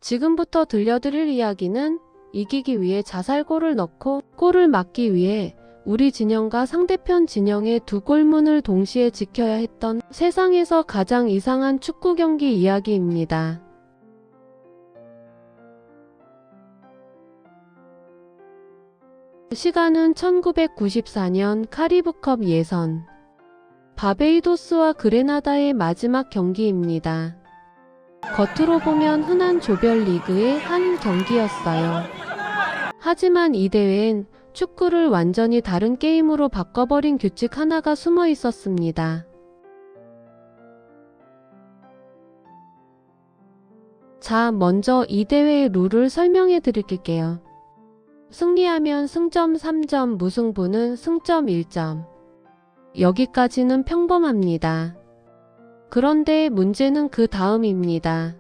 지금부터 들려드릴 이야기는 이기기 위해 자살골을 넣고 골을 막기 위해 우리 진영과 상대편 진영의 두 골문을 동시에 지켜야 했던 세상에서 가장 이상한 축구 경기 이야기입니다. 시간은 1994년 카리브컵 예선. 바베이도스와 그레나다의 마지막 경기입니다. 겉으로 보면 흔한 조별리그의 한 경기였어요. 하지만 이 대회엔 축구를 완전히 다른 게임으로 바꿔버린 규칙 하나가 숨어 있었습니다. 자, 먼저 이 대회의 룰을 설명해 드릴게요. 승리하면 승점 3점, 무승부는 승점 1점. 여기까지는 평범합니다. 그런데 문제는 그 다음입니다.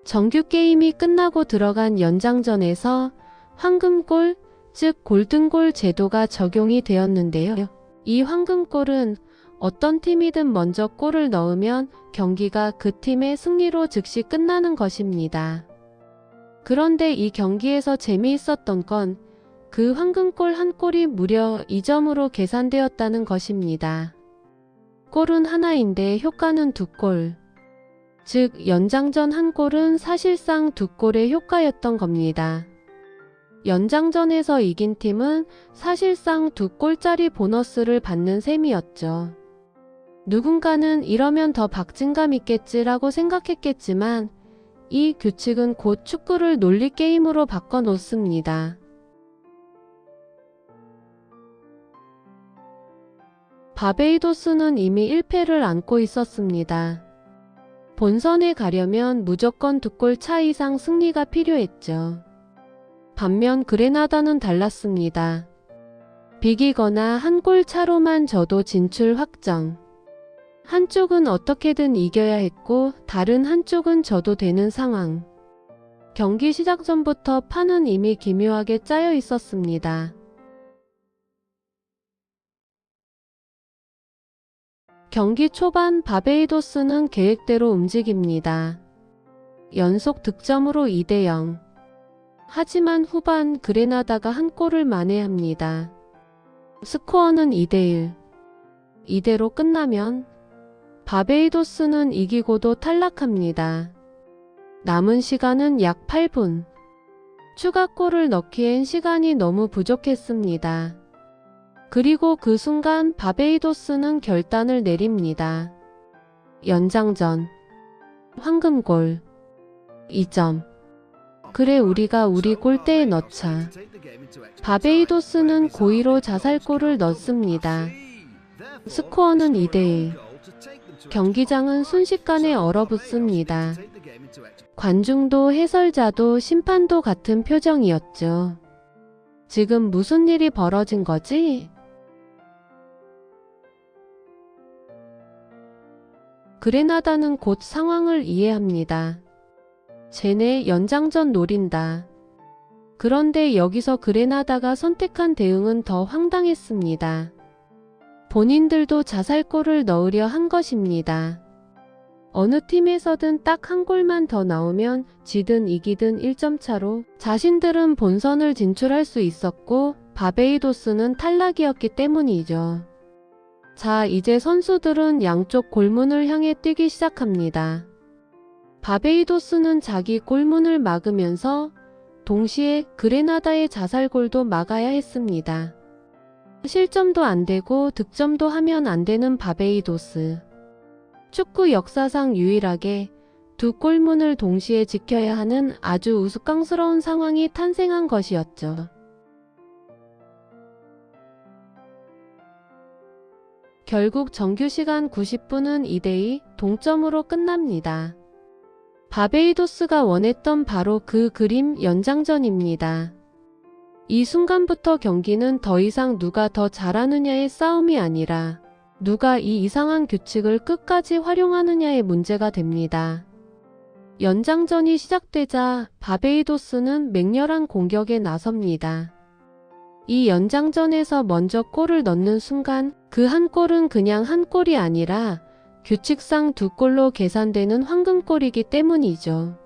정규 게임이 끝나고 들어간 연장전에서 황금골, 즉 골든골 제도가 적용이 되었는데요. 이 황금골은 어떤 팀이든 먼저 골을 넣으면 경기가 그 팀의 승리로 즉시 끝나는 것입니다. 그런데 이 경기에서 재미있었던 건 그 황금골 한 골이 무려 2점으로 계산되었다는 것입니다. 골은 하나인데 효과는 두 골. 즉 연장전 한 골은 사실상 두 골의 효과였던 겁니다. 연장전에서 이긴 팀은 사실상 두 골짜리 보너스를 받는 셈이었죠. 누군가는 이러면 더 박진감 있겠지라고 생각했겠지만 이 규칙은 곧 축구를 논리 게임으로 바꿔놓습니다. 바베이도스는 이미 1패를 안고 있었습니다. 본선에 가려면 무조건 두 골 차 이상 승리가 필요했죠. 반면 그레나다는 달랐습니다. 비기거나 한 골 차로만 져도 진출 확정. 한쪽은 어떻게든 이겨야 했고 다른 한쪽은 져도 되는 상황. 경기 시작 전부터 판은 이미 기묘하게 짜여 있었습니다. 경기 초반 바베이도스는 계획대로 움직입니다. 연속 득점으로 2대0. 하지만 후반 그레나다가 한 골을 만회합니다. 스코어는 2대1. 이대로 끝나면 바베이도스는 이기고도 탈락합니다. 남은 시간은 약 8분. 추가골을 넣기엔 시간이 너무 부족했습니다. 그리고 그 순간 바베이도스는 결단을 내립니다. 연장전. 황금골. 2점. 그래, 우리가 우리 골대에 넣자. 바베이도스는 고의로 자살골을 넣습니다. 스코어는 2대1. 경기장은 순식간에 얼어붙습니다. 관중도 해설자도 심판도 같은 표정이었죠. 지금 무슨 일이 벌어진 거지? 그레나다는 곧 상황을 이해합니다. 쟤네 연장전 노린다. 그런데 여기서 그레나다가 선택한 대응은 더 황당했습니다. 본인들도 자살골을 넣으려 한 것입니다. 어느 팀에서든 딱 한 골만 더 나오면 지든 이기든 1점 차로 자신들은 본선을 진출할 수 있었고 바베이도스는 탈락이었기 때문이죠. 자, 이제 선수들은 양쪽 골문을 향해 뛰기 시작합니다. 바베이도스는 자기 골문을 막으면서 동시에 그레나다의 자살골도 막아야 했습니다. 실점도 안 되고 득점도 하면 안 되는 바베이도스. 축구 역사상 유일하게 두 골문을 동시에 지켜야 하는 아주 우스꽝스러운 상황이 탄생한 것이었죠. 결국 정규 시간 90분은 2대2 동점으로 끝납니다. 바베이도스가 원했던 바로 그 그림 연장전입니다. 이 순간부터 경기는 더 이상 누가 더 잘하느냐의 싸움이 아니라 누가 이 이상한 규칙을 끝까지 활용하느냐의 문제가 됩니다. 연장전이 시작되자 바베이도스는 맹렬한 공격에 나섭니다. 이 연장전에서 먼저 골을 넣는 순간 그 한 골은 그냥 한 골이 아니라 규칙상 두 골로 계산되는 황금골이기 때문이죠.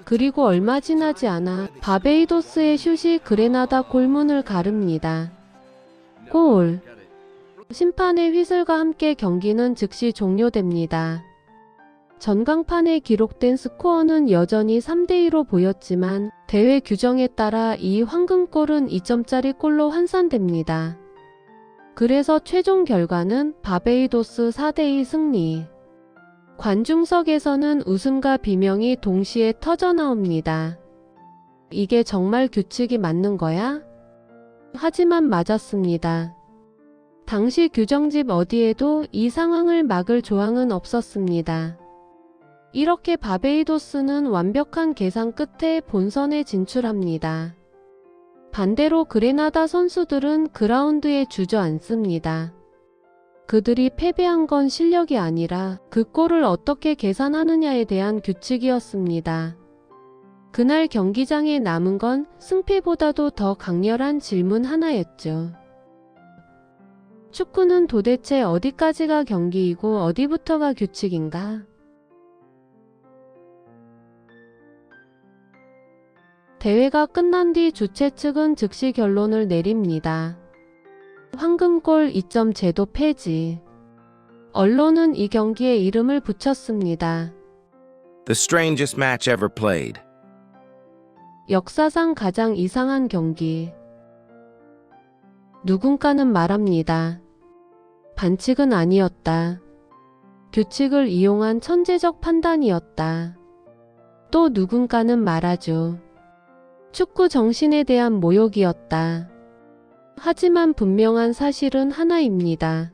그리고 얼마 지나지 않아 바베이도스의 슛이 그레나다 골문을 가릅니다. 골! 심판의 휘슬과 함께 경기는 즉시 종료됩니다. 전광판에 기록된 스코어는 여전히 3대2로 보였지만 대회 규정에 따라 이 황금골은 2점짜리 골로 환산됩니다. 그래서 최종 결과는 바베이도스 4대2 승리. 관중석에서는 웃음과 비명이 동시에 터져나옵니다. 이게 정말 규칙이 맞는 거야? 하지만 맞았습니다. 당시 규정집 어디에도 이 상황을 막을 조항은 없었습니다. 이렇게 바베이도스는 완벽한 계산 끝에 본선에 진출합니다. 반대로 그레나다 선수들은 그라운드에 주저앉습니다. 그들이 패배한 건 실력이 아니라 그 골을 어떻게 계산하느냐에 대한 규칙이었습니다. 그날 경기장에 남은 건 승패보다도 더 강렬한 질문 하나였죠. 축구는 도대체 어디까지가 경기이고 어디부터가 규칙인가? 대회가 끝난 뒤 주최 측은 즉시 결론을 내립니다. 황금골 2점 제도 폐지. 언론은 이 경기에 이름을 붙였습니다. The strangest match ever played. 역사상 가장 이상한 경기. 누군가는 말합니다. 반칙은 아니었다. 규칙을 이용한 천재적 판단이었다. 또 누군가는 말하죠. 축구 정신에 대한 모욕이었다. 하지만 분명한 사실은 하나입니다.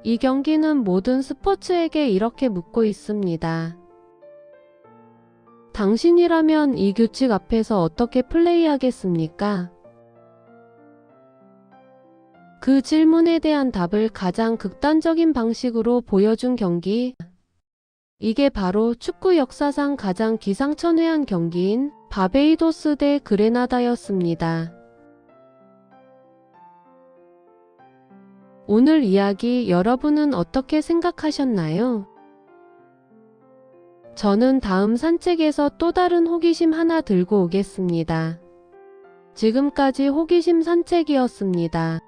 이 경기는 모든 스포츠에게 이렇게 묻고 있습니다. 당신이라면 이 규칙 앞에서 어떻게 플레이하겠습니까? 그 질문에 대한 답을 가장 극단적인 방식으로 보여준 경기. 이게 바로 축구 역사상 가장 기상천외한 경기인 바베이도스 대 그레나다였습니다. 오늘 이야기 여러분은 어떻게 생각하셨나요? 저는 다음 산책에서 또 다른 호기심 하나 들고 오겠습니다. 지금까지 호기심 산책이었습니다.